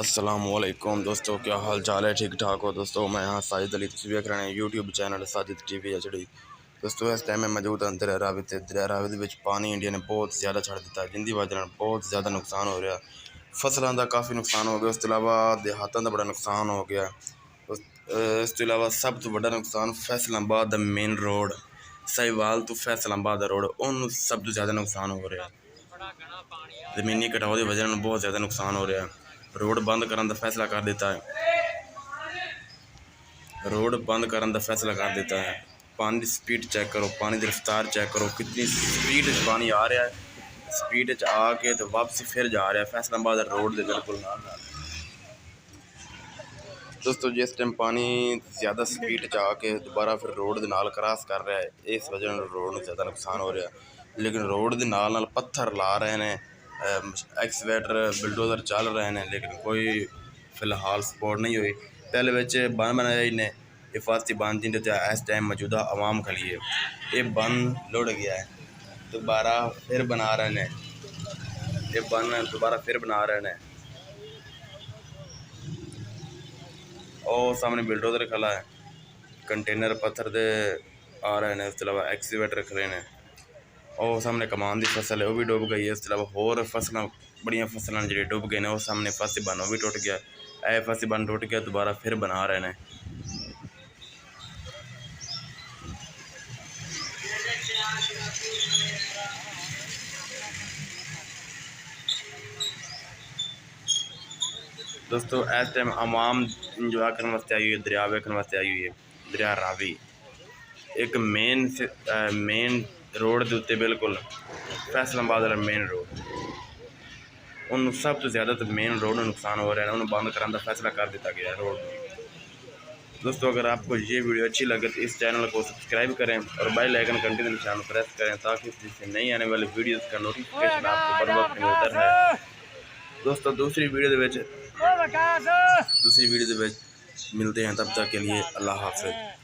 अस्सलामुअलैकुम दोस्तों, क्या हाल चाल है? ठीक ठाक हो दोस्तों? मैं यहाँ साजिद अली तस्वीर देख रहे हैं YouTube channel Sajid TV HD। दोस्तों इस टाइम में मौजूद हैं दरिया रावी विच पानी इंडिया ने बहुत ज़्यादा छड़ दिता है, जिंदी वजह बहुत ज़्यादा नुकसान हो रहा। फसलों का काफ़ी नुकसान हो गया, उस अलावा देहातों का बड़ा नुकसान हो गया। इस अलावा सब तो बड़ा नुकसान फैसलाबाद मेन रोड साहिवाल तो फैसलाबाद रोड उन सब तो ज़्यादा नुकसान हो रहा। ज़मीनी कटाव की वजह बहुत ज़्यादा नुकसान हो रहा है। रोड बंद करने का फैसला कर देता है, रोड बंद करने का फैसला कर देता है। पानी की स्पीड चेक करो, पानी की रफ्तार चेक करो, कितनी स्पीड पानी आ रहा है। स्पीड आके तो वापसी फिर जा रहा है फैसलाबाद रोड के बिल्कुल नाल। दोस्तों जिस टाइम पानी ज़्यादा स्पीड आके दोबारा फिर रोड के नाल क्रॉस कर रहा है, इस वजह रोड में ज़्यादा नुकसान हो रहा है। लेकिन रोड के नाल पत्थर ला रहे हैं, एक्सवेटर बुलडोजर चल रहे हैं, लेकिन कोई फिलहाल सपोर्ट नहीं हुई। पहले बच्चे बन बनाया इन्हें हिफाजती बन जिन्हें इस टाइम मौजूदा आवाम के लिए ये बन लुढ़ गया है, दोबारा फिर बना रहे हैं, ये बन दोबारा फिर बना रहे हैं। और सामने बुलडोजर खड़ा है, कंटेनर पत्थर दे आ रहे हैं, उसके अलावा एक्सीवेटर खड़े हैं। और सामने कमान की फसल है वह भी डुब गई है, उसके अलावा होर फसलों बड़िया फसलों जी डुब गए हैं। वो सामने फासी बन भी टुट गया, फासी बन टुट गया, दोबारा फिर बना रहे हैं। दोस्तों इस टाइम आवाम इंजॉय करने वास्ते आई हुई है, दरिया वेखने वास्ते आई हुई है। दरिया रावी एक मेन रोड के उत्ते बिल्कुल फैसलाबाद वाला मेन रोड उन सब तो ज़्यादा तो मेन रोड में नुकसान हो रहा है, उन्हें बंद कराने का फैसला कर दिया गया रोड। दोस्तों अगर आपको ये वीडियो अच्छी लगे तो इस चैनल को सब्सक्राइब करें और बेल आइकन घंटे के निशान प्रेस करें, ताकि इससे नई आने वाली वीडियोस का नोटिफिकेशन आपको बर वक्त मिलता है। दोस्तों दूसरी वीडियो मिलते हैं, तब तक के लिए अल्लाह हाफ़िज़।